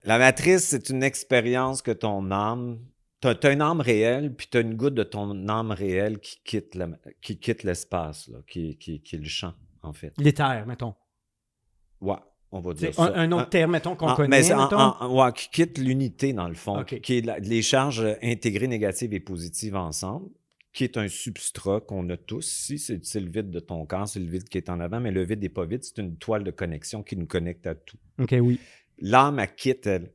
La matrice, c'est une expérience que ton âme... T'as une âme réelle, puis t'as une goutte de ton âme réelle qui quitte l'espace, là, qui est le champ, en fait. L'éther, mettons. Ouais, on va dire C'est ça. un autre terme, mettons, qu'on Mais connaît, mettons. ouais, qui quitte l'unité, dans le fond, OK. qui est les charges intégrées négatives et positives ensemble, qui est un substrat qu'on a tous. Si c'est le vide de ton corps, c'est le vide qui est en avant, mais le vide n'est pas vide, c'est une toile de connexion qui nous connecte à tout. OK, oui. L'âme, elle quitte, elle.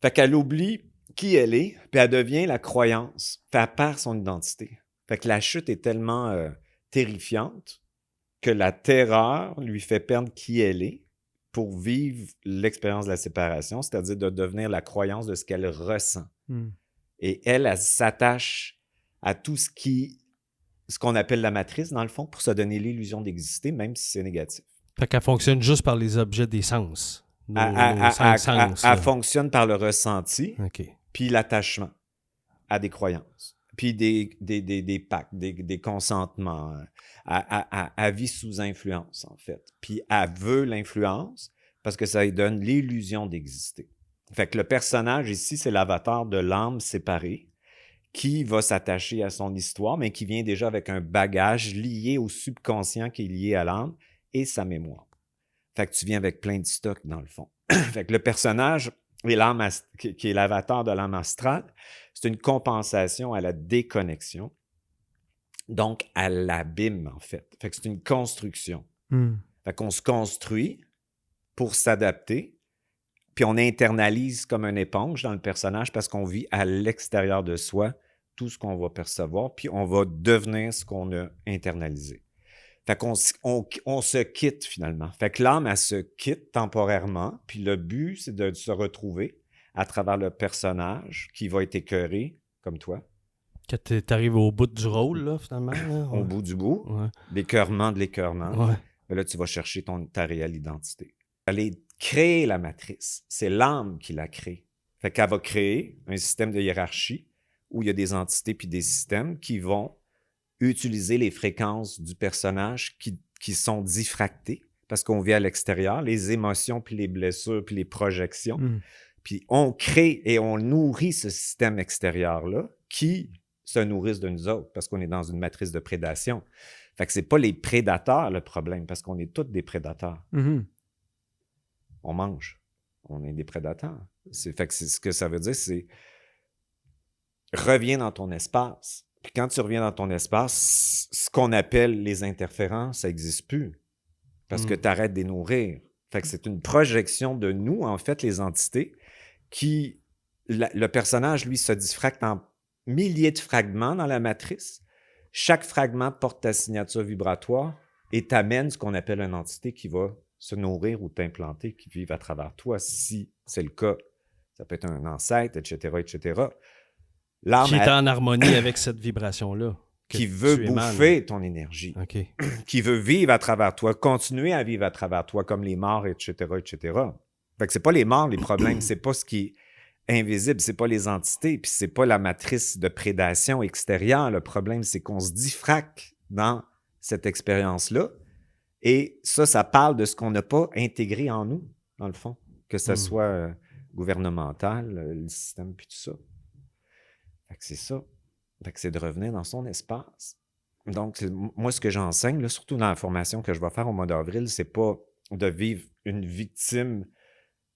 Fait qu'elle oublie qui elle est, puis elle devient la croyance. Fait qu'elle perd son identité. Fait que la chute est tellement terrifiante que la terreur lui fait perdre qui elle est pour vivre l'expérience de la séparation, c'est-à-dire de devenir la croyance de ce qu'elle ressent. Et elle s'attache à tout ce qu'on appelle la matrice, dans le fond, pour se donner l'illusion d'exister, même si c'est négatif. Fait qu'elle fonctionne juste par les objets des sens. Elle fonctionne par le ressenti, OK. puis l'attachement à des croyances, puis des pactes, des consentements. Elle vit sous influence, en fait. Puis elle veut l'influence parce que ça lui donne l'illusion d'exister. Fait que le personnage ici, c'est l'avatar de l'âme séparée qui va s'attacher à son histoire, mais qui vient déjà avec un bagage lié au subconscient qui est lié à l'âme et sa mémoire. Fait que tu viens avec plein de stocks, dans le fond. Fait que le personnage qui est l'avatar de l'âme astrale, c'est une compensation à la déconnexion, donc à l'abîme, en fait. Fait que c'est une construction. Fait qu'on se construit pour s'adapter, puis on internalise comme une éponge dans le personnage parce qu'on vit à l'extérieur de soi tout ce qu'on va percevoir, puis on va devenir ce qu'on a internalisé. Fait qu'on on se quitte finalement. Fait que l'âme, elle se quitte temporairement, puis le but, c'est de se retrouver à travers le personnage qui va être écœuré, comme toi. Que tu arrives au bout du rôle, là, finalement. Là, Au bout du bout, l'écœurement de l'écœurement. Ouais. Mais là, tu vas chercher ta réelle identité. Aller créer la matrice, c'est l'âme qui la crée. Fait qu'elle va créer un système de hiérarchie où il y a des entités puis des systèmes qui vont utiliser les fréquences du personnage qui sont diffractées parce qu'on vit à l'extérieur, les émotions, puis les blessures, puis les projections. Puis on crée et on nourrit ce système extérieur-là qui se nourrissent de nous autres parce qu'on est dans une matrice de prédation. Fait que c'est pas les prédateurs le problème parce qu'on est tous des prédateurs. On mange. On est des prédateurs. Fait que ce que ça veut dire, c'est reviens dans ton espace. Puis quand tu reviens dans ton espace, ce qu'on appelle les interférences, ça n'existe plus parce que tu arrêtes de les nourrir. Fait que c'est une projection de nous, en fait, les entités, qui... le personnage, lui, se diffracte en milliers de fragments dans la matrice. Chaque fragment porte ta signature vibratoire et t'amène ce qu'on appelle une entité qui va se nourrir ou t'implanter, qui vive à travers toi, si c'est le cas. Ça peut être un ancêtre, etc., etc. L'âme qui est en harmonie avec cette vibration-là. Qui veut bouffer ton énergie. Okay. Qui veut vivre à travers toi, continuer à vivre à travers toi, comme les morts, etc., etc. Fait que c'est pas les morts, les problèmes, c'est pas ce qui est invisible, c'est pas les entités, puis c'est pas la matrice de prédation extérieure. Le problème, c'est qu'on se diffracte dans cette expérience-là. Et ça parle de ce qu'on n'a pas intégré en nous, dans le fond. Que ce soit gouvernemental, le système, puis tout ça. Fait que c'est ça. Fait que c'est de revenir dans son espace. Donc, moi, ce que j'enseigne, là, surtout dans la formation que je vais faire au mois d'avril, c'est pas de vivre une victime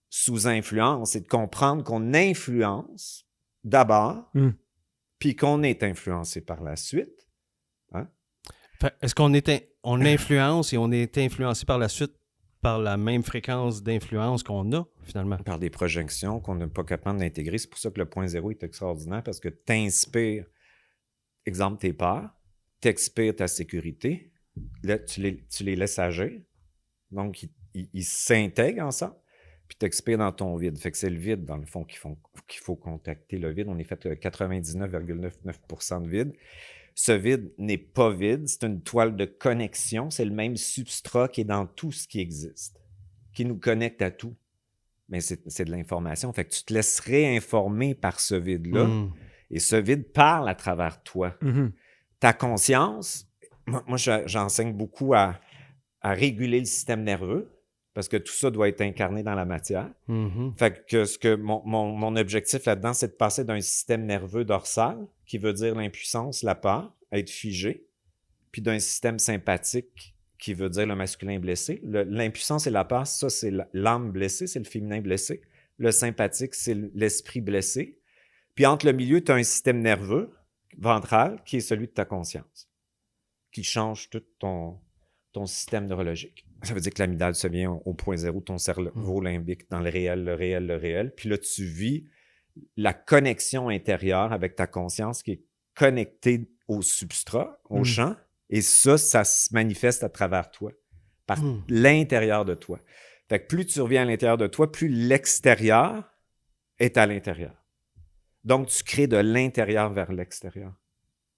sous influence, c'est de comprendre qu'on influence d'abord, puis qu'on est influencé par la suite. Hein? Est-ce qu'on influence et on est influencé par la suite par la même fréquence d'influence qu'on a, finalement? Par des projections qu'on n'est pas capable d'intégrer. C'est pour ça que le point zéro est extraordinaire, parce que tu inspires, exemple, tes peurs, tu expires ta sécurité, là, tu les laisses agir, donc ils s'intègrent ensemble, puis tu expires dans ton vide. Fait que c'est le vide, dans le fond, qu'il faut contacter le vide. On est fait 99,99% de vide. Ce vide n'est pas vide, c'est une toile de connexion, c'est le même substrat qui est dans tout ce qui existe, qui nous connecte à tout. Mais c'est de l'information, fait que tu te laisses réinformer par ce vide-là, et ce vide parle à travers toi. Ta conscience, moi j'enseigne beaucoup à réguler le système nerveux, parce que tout ça doit être incarné dans la matière. Mhm. Fait que ce que mon objectif là-dedans, c'est de passer d'un système nerveux dorsal, qui veut dire l'impuissance, la peur, être figé, puis d'un système sympathique, qui veut dire le masculin blessé. L'impuissance et la peur, ça, c'est l'âme blessée, c'est le féminin blessé. Le sympathique, c'est l'esprit blessé. Puis entre le milieu, tu as un système nerveux ventral qui est celui de ta conscience, qui change tout ton système neurologique. Ça veut dire que l'amygdale se vient au point zéro de ton cerveau limbique, dans le réel, le réel, le réel. Puis là, tu vis la connexion intérieure avec ta conscience qui est connectée au substrat, au champ. Et ça se manifeste à travers toi, par l'intérieur de toi. Fait que plus tu reviens à l'intérieur de toi, plus l'extérieur est à l'intérieur. Donc, tu crées de l'intérieur vers l'extérieur.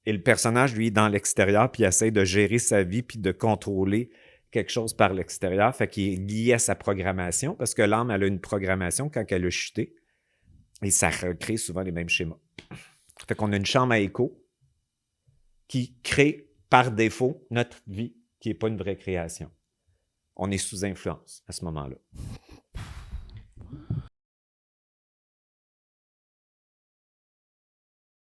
Et le personnage, lui, est dans l'extérieur, puis il essaie de gérer sa vie, puis de contrôler quelque chose par l'extérieur. Fait qu'il est lié à sa programmation, parce que l'âme, elle a une programmation quand elle a chuté, et ça recrée souvent les mêmes schémas. Fait qu'on a une chambre à écho qui crée par défaut notre vie, qui n'est pas une vraie création. On est sous influence à ce moment-là.